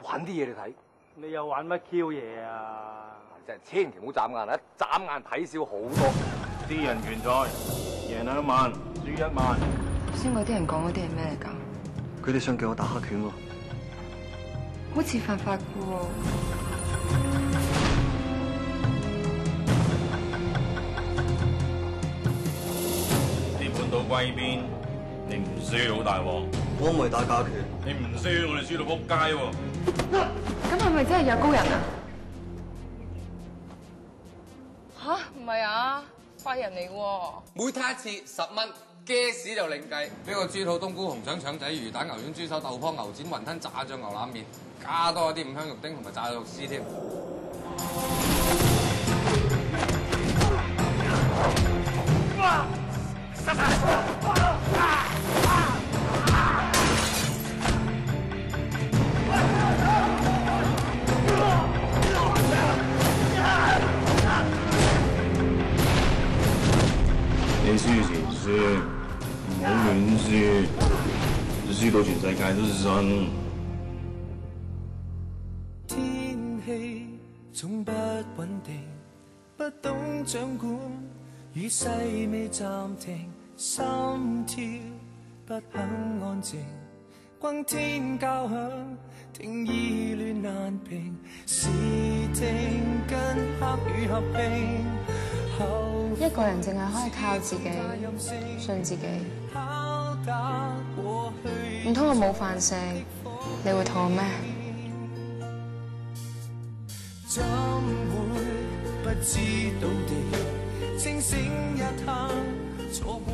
玩啲嘢你睇。你又玩乜 Q 嘢啊？真係千祈唔好眨眼啊！一眨眼睇少好多。啲人拳賽贏2萬，輸1萬。頭先嗰啲人講嗰啲係咩嚟㗎？佢哋想叫我打黑拳喎，好似犯法㗎喎。啲半島歸邊，你唔輸好大鑊。我唔係打假拳，你唔輸，我哋輸到仆街喎。咁係咪真係有高人啊？吓？唔係啊，壞人嚟喎。每睇一次10蚊，嘅士就另計。俾個豬肚、冬菇、紅腸、腸仔、魚蛋、牛丸、豬手、豆泡、牛展、雲吞、炸醬牛腩麵，加多啲五香肉丁同埋炸肉絲添。你輸時輸，唔好亂輸，輸到全世界都信。天氣總不穩定，不懂掌管，與細微暫停，心跳不肯安靜，轟天交響，聽意亂難平，是聽跟黑雨合併。一個人淨係可以靠自己，信自己。唔通我冇飯食，你會肚餓咩？怎會不知道地清醒一刻錯過